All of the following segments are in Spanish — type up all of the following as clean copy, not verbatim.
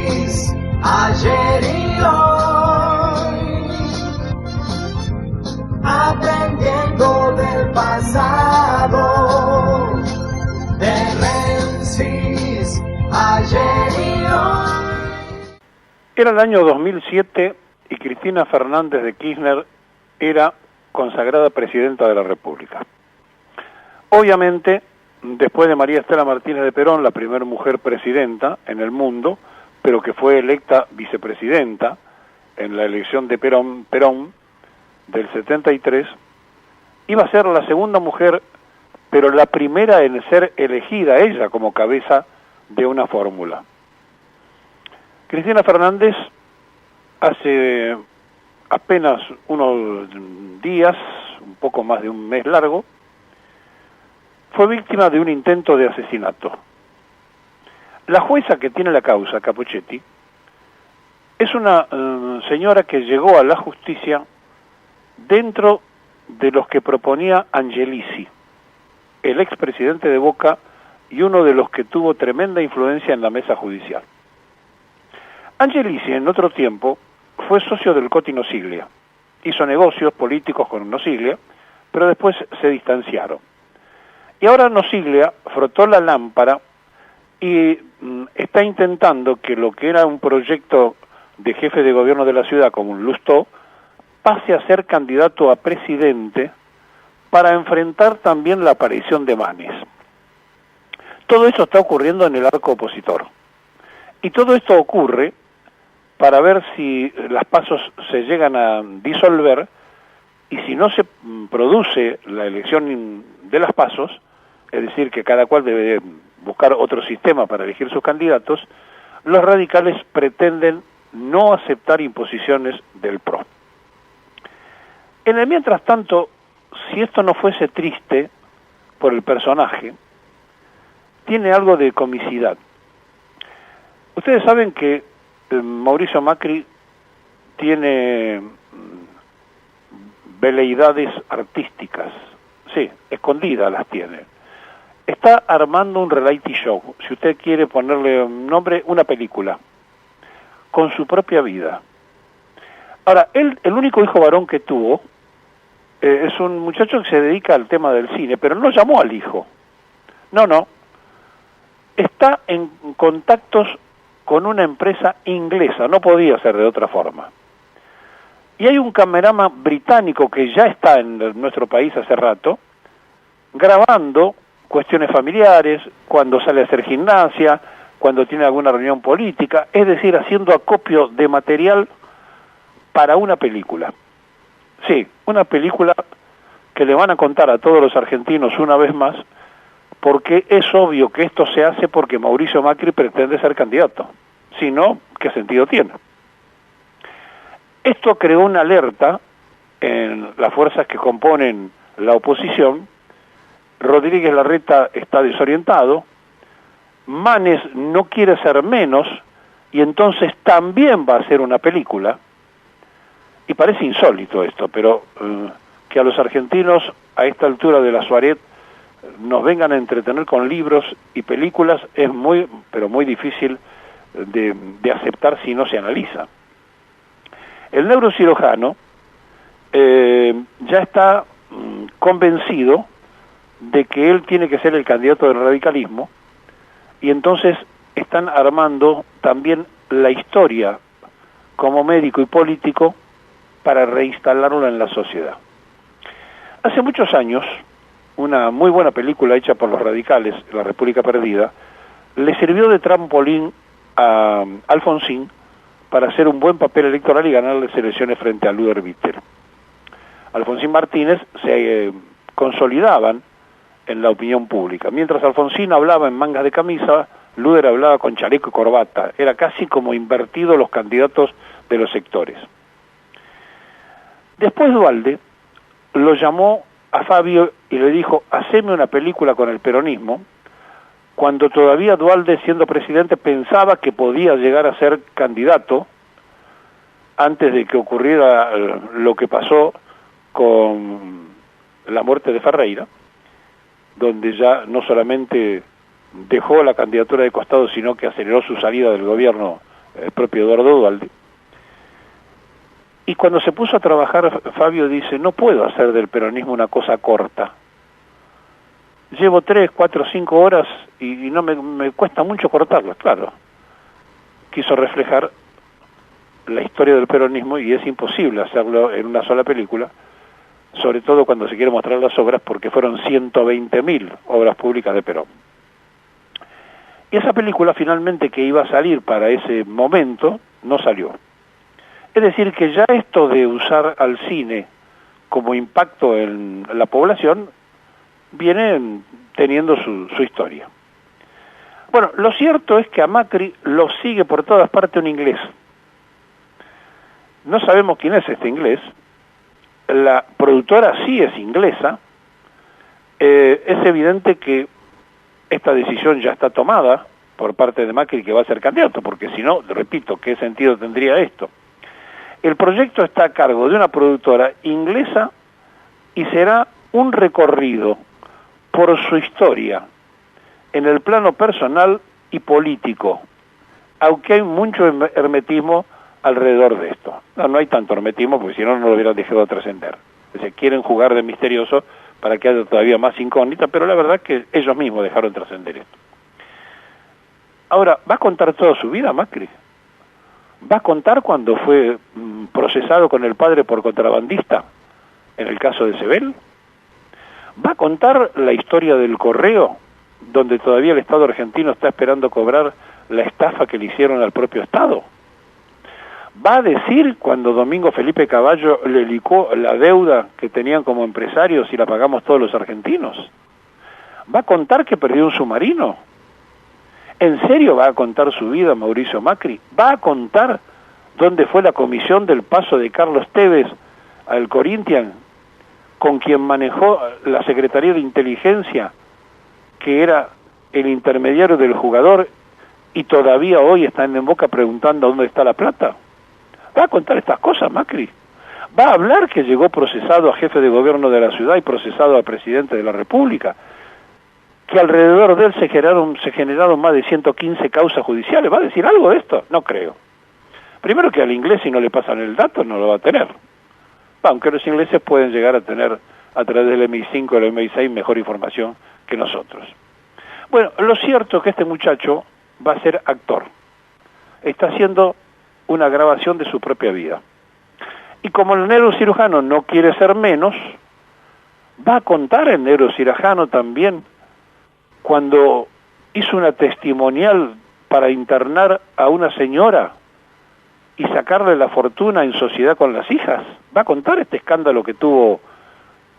Angelis, ayer y hoy, aprendiendo del pasado, de Menzies, ayer y hoy. Era el año 2007 y Cristina Fernández de Kirchner era consagrada presidenta de la República. Obviamente, después de María Estela Martínez de Perón, la primera mujer presidenta en el mundo, pero que fue electa vicepresidenta en la elección de Perón del 73, iba a ser la segunda mujer, pero la primera en ser elegida ella como cabeza de una fórmula. Cristina Fernández hace apenas unos días, un poco más de un mes largo, fue víctima de un intento de asesinato. La jueza que tiene la causa, Capuchetti, es una señora que llegó a la justicia dentro de los que proponía Angelici, el expresidente de Boca y uno de los que tuvo tremenda influencia en la mesa judicial. Angelici, en otro tiempo, fue socio del Coti Nosiglia, hizo negocios políticos con Nosiglia, pero después se distanciaron. Y ahora Nosiglia frotó la lámpara y está intentando que lo que era un proyecto de jefe de gobierno de la ciudad como un Lustó pase a ser candidato a presidente para enfrentar también la aparición de Manes. Todo esto está ocurriendo en el arco opositor. Y todo esto ocurre para ver si las pasos se llegan a disolver y si no se produce la elección de las pasos, es decir, que cada cual debe buscar otro sistema para elegir sus candidatos, los radicales pretenden no aceptar imposiciones del PRO. En el mientras tanto, si esto no fuese triste por el personaje, tiene algo de comicidad. Ustedes saben que Mauricio Macri tiene veleidades artísticas, sí, escondidas las tiene. Está armando un reality show, si usted quiere ponerle un nombre, una película, con su propia vida. Ahora, él, el único hijo varón que tuvo, es un muchacho que se dedica al tema del cine, pero no llamó al hijo. No. Está en contactos con una empresa inglesa, no podía ser de otra forma. Y hay un cameraman británico que ya está en nuestro país hace rato, grabando cuestiones familiares, cuando sale a hacer gimnasia, cuando tiene alguna reunión política, es decir, haciendo acopio de material para una película. Sí, una película que le van a contar a todos los argentinos una vez más, porque es obvio que esto se hace porque Mauricio Macri pretende ser candidato. Si no, ¿qué sentido tiene? Esto creó una alerta en las fuerzas que componen la oposición. Rodríguez Larreta está desorientado, Manes no quiere ser menos, y entonces también va a hacer una película, y parece insólito esto, pero que a los argentinos a esta altura de la Suárez nos vengan a entretener con libros y películas es muy, pero muy difícil de aceptar si no se analiza. El neurocirujano ya está convencido de que él tiene que ser el candidato del radicalismo, y entonces están armando también la historia como médico y político para reinstalarlo en la sociedad. Hace muchos años, una muy buena película hecha por los radicales, La República Perdida, le sirvió de trampolín a Alfonsín para hacer un buen papel electoral y ganar las elecciones frente a Luder Bitter. Alfonsín Martínez se consolidaban en la opinión pública. Mientras Alfonsín hablaba en mangas de camisa, Luder hablaba con chaleco y corbata. Era casi como invertido los candidatos de los sectores. Después Duhalde lo llamó a Fabio y le dijo, haceme una película con el peronismo, cuando todavía Duhalde, siendo presidente, pensaba que podía llegar a ser candidato antes de que ocurriera lo que pasó con la muerte de Ferreira, donde ya no solamente dejó la candidatura de costado, sino que aceleró su salida del gobierno el propio Eduardo Duhalde. Y cuando se puso a trabajar, Fabio dice, no puedo hacer del peronismo una cosa corta. Llevo 3, 4, 5 horas y no me cuesta mucho cortarlas, claro. Quiso reflejar la historia del peronismo y es imposible hacerlo en una sola película, sobre todo cuando se quiere mostrar las obras, porque fueron 120.000 obras públicas de Perón. Y esa película finalmente que iba a salir para ese momento, no salió. Es decir, que ya esto de usar al cine como impacto en la población viene teniendo su historia. Bueno, lo cierto es que a Macri lo sigue por todas partes un inglés. No sabemos quién es este inglés. La productora sí es inglesa. Es evidente que esta decisión ya está tomada por parte de Macri, que va a ser candidato, porque si no, repito, ¿qué sentido tendría esto? El proyecto está a cargo de una productora inglesa y será un recorrido por su historia en el plano personal y político, aunque hay mucho hermetismo alrededor de esto. No hay tanto hermetismo, porque si no, no lo hubieran dejado trascender. Es decir, quieren jugar de misterioso para que haya todavía más incógnita, pero la verdad es que ellos mismos dejaron trascender esto. Ahora, ¿va a contar toda su vida Macri? ¿Va a contar cuando fue procesado con el padre por contrabandista, en el caso de Sebel? ¿Va a contar la historia del correo, donde todavía el Estado argentino está esperando cobrar la estafa que le hicieron al propio Estado? ¿Va a decir cuando Domingo Felipe Cavallo le licó la deuda que tenían como empresarios y la pagamos todos los argentinos? ¿Va a contar que perdió un submarino? ¿En serio va a contar su vida Mauricio Macri? ¿Va a contar dónde fue la comisión del paso de Carlos Tevez al Corinthians, con quien manejó la Secretaría de Inteligencia, que era el intermediario del jugador, y todavía hoy están en boca preguntando dónde está la plata? ¿Va a contar estas cosas Macri? ¿Va a hablar que llegó procesado a jefe de gobierno de la ciudad y procesado a presidente de la República? ¿Que alrededor de él se generaron más de 115 causas judiciales? ¿Va a decir algo de esto? No creo. Primero, que al inglés, si no le pasan el dato, no lo va a tener. Aunque los ingleses pueden llegar a tener, a través del MI5 o el MI6, mejor información que nosotros. Bueno, lo cierto es que este muchacho va a ser actor. Está haciendo una grabación de su propia vida. Y como el neurocirujano no quiere ser menos, va a contar el neurocirujano también cuando hizo una testimonial para internar a una señora y sacarle la fortuna en sociedad con las hijas. ¿Va a contar este escándalo que tuvo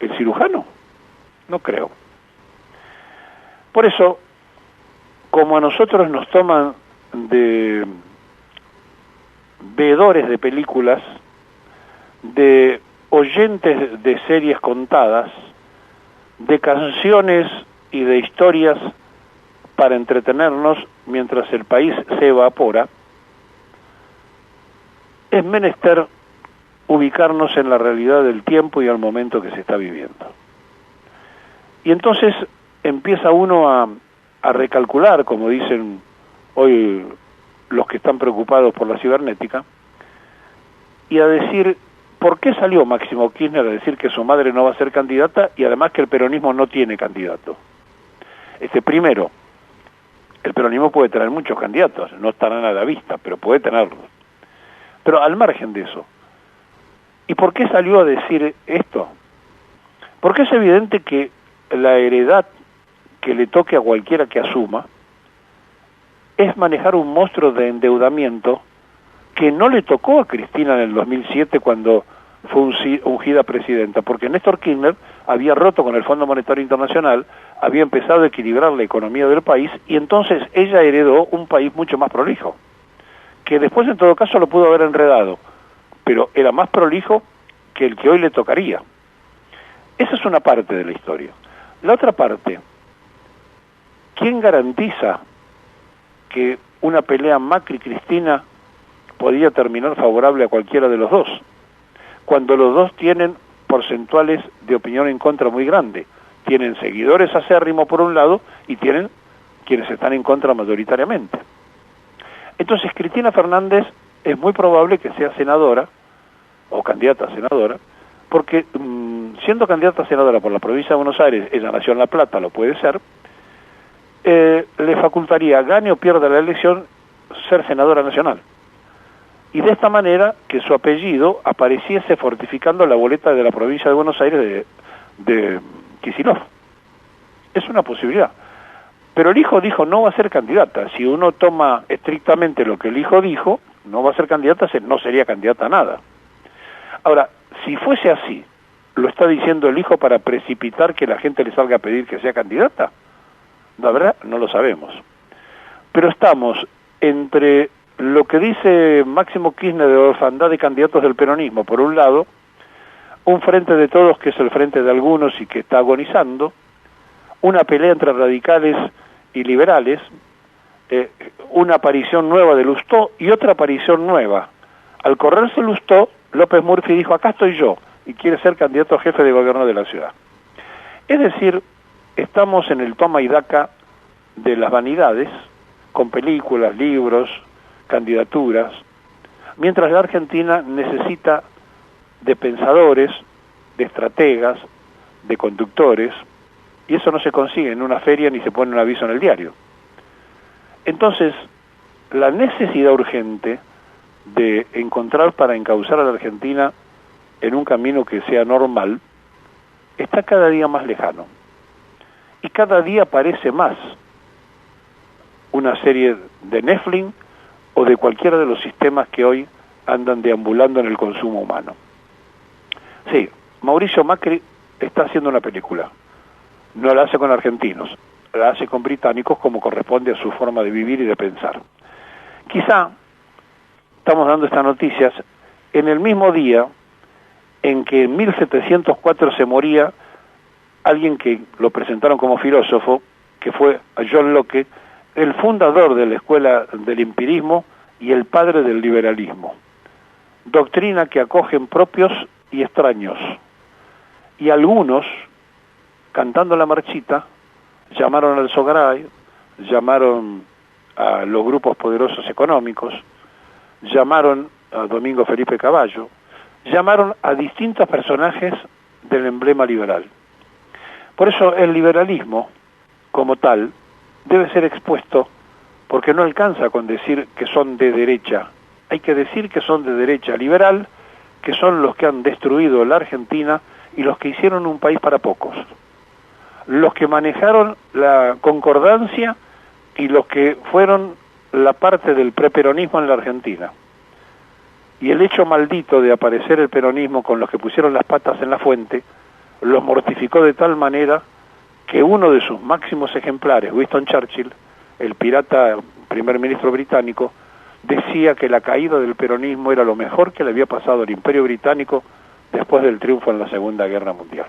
el cirujano? No creo. Por eso, como a nosotros nos toman de veedores de películas, de oyentes de series contadas, de canciones y de historias para entretenernos mientras el país se evapora, es menester ubicarnos en la realidad del tiempo y al momento que se está viviendo. Y entonces empieza uno a recalcular, como dicen hoy los que están preocupados por la cibernética, y a decir, ¿por qué salió Máximo Kirchner a decir que su madre no va a ser candidata y además que el peronismo no tiene candidato? Primero, el peronismo puede tener muchos candidatos, no estarán a la vista, pero puede tenerlos. Pero al margen de eso, ¿y por qué salió a decir esto? Porque es evidente que la heredad que le toque a cualquiera que asuma es manejar un monstruo de endeudamiento que no le tocó a Cristina en el 2007 cuando fue ungida presidenta, porque Néstor Kirchner había roto con el Fondo Monetario Internacional, había empezado a equilibrar la economía del país y entonces ella heredó un país mucho más prolijo, que después en todo caso lo pudo haber enredado, pero era más prolijo que el que hoy le tocaría. Esa es una parte de la historia. La otra parte, ¿quién garantiza que una pelea Macri-Cristina podía terminar favorable a cualquiera de los dos, cuando los dos tienen porcentuales de opinión en contra muy grande? Tienen seguidores acérrimos por un lado y tienen quienes están en contra mayoritariamente. Entonces Cristina Fernández es muy probable que sea senadora, o candidata a senadora, porque siendo candidata a senadora por la provincia de Buenos Aires, ella nació en La Plata, lo puede ser, le facultaría, gane o pierda la elección, ser senadora nacional. Y de esta manera que su apellido apareciese fortificando la boleta de la provincia de Buenos Aires de Kicillof. Es una posibilidad. Pero el hijo dijo no va a ser candidata. Si uno toma estrictamente lo que el hijo dijo, no va a ser candidata, no sería candidata a nada. Ahora, si fuese así, ¿lo está diciendo el hijo para precipitar que la gente le salga a pedir que sea candidata? La verdad, no lo sabemos. Pero estamos entre lo que dice Máximo Kirchner de orfandad de candidatos del peronismo, por un lado, un frente de todos que es el frente de algunos y que está agonizando, una pelea entre radicales y liberales, una aparición nueva de Lustó y otra aparición nueva. Al correrse Lustó, López Murphy dijo, acá estoy yo, y quiere ser candidato a jefe de gobierno de la ciudad. Es decir, estamos en el toma y daca de las vanidades, con películas, libros, candidaturas, mientras la Argentina necesita de pensadores, de estrategas, de conductores, y eso no se consigue en una feria ni se pone un aviso en el diario. Entonces, la necesidad urgente de encontrar para encauzar a la Argentina en un camino que sea normal, está cada día más lejano. Y cada día parece más una serie de Netflix o de cualquiera de los sistemas que hoy andan deambulando en el consumo humano. Sí, Mauricio Macri está haciendo una película. No la hace con argentinos, la hace con británicos como corresponde a su forma de vivir y de pensar. Quizá estamos dando estas noticias en el mismo día en que en 1704 se moría alguien que lo presentaron como filósofo, que fue John Locke, el fundador de la escuela del empirismo y el padre del liberalismo. Doctrina que acogen propios y extraños. Y algunos, cantando la marchita, llamaron al Sogaray, llamaron a los grupos poderosos económicos, llamaron a Domingo Felipe Cavallo, llamaron a distintos personajes del emblema liberal. Por eso el liberalismo, como tal, debe ser expuesto, porque no alcanza con decir que son de derecha. Hay que decir que son de derecha liberal, que son los que han destruido la Argentina y los que hicieron un país para pocos. Los que manejaron la concordancia y los que fueron la parte del preperonismo en la Argentina. Y el hecho maldito de aparecer el peronismo con los que pusieron las patas en la fuente, los mortificó de tal manera que uno de sus máximos ejemplares, Winston Churchill, el pirata primer ministro británico, decía que la caída del peronismo era lo mejor que le había pasado al Imperio Británico después del triunfo en la Segunda Guerra Mundial.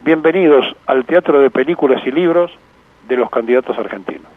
Bienvenidos al teatro de películas y libros de los candidatos argentinos.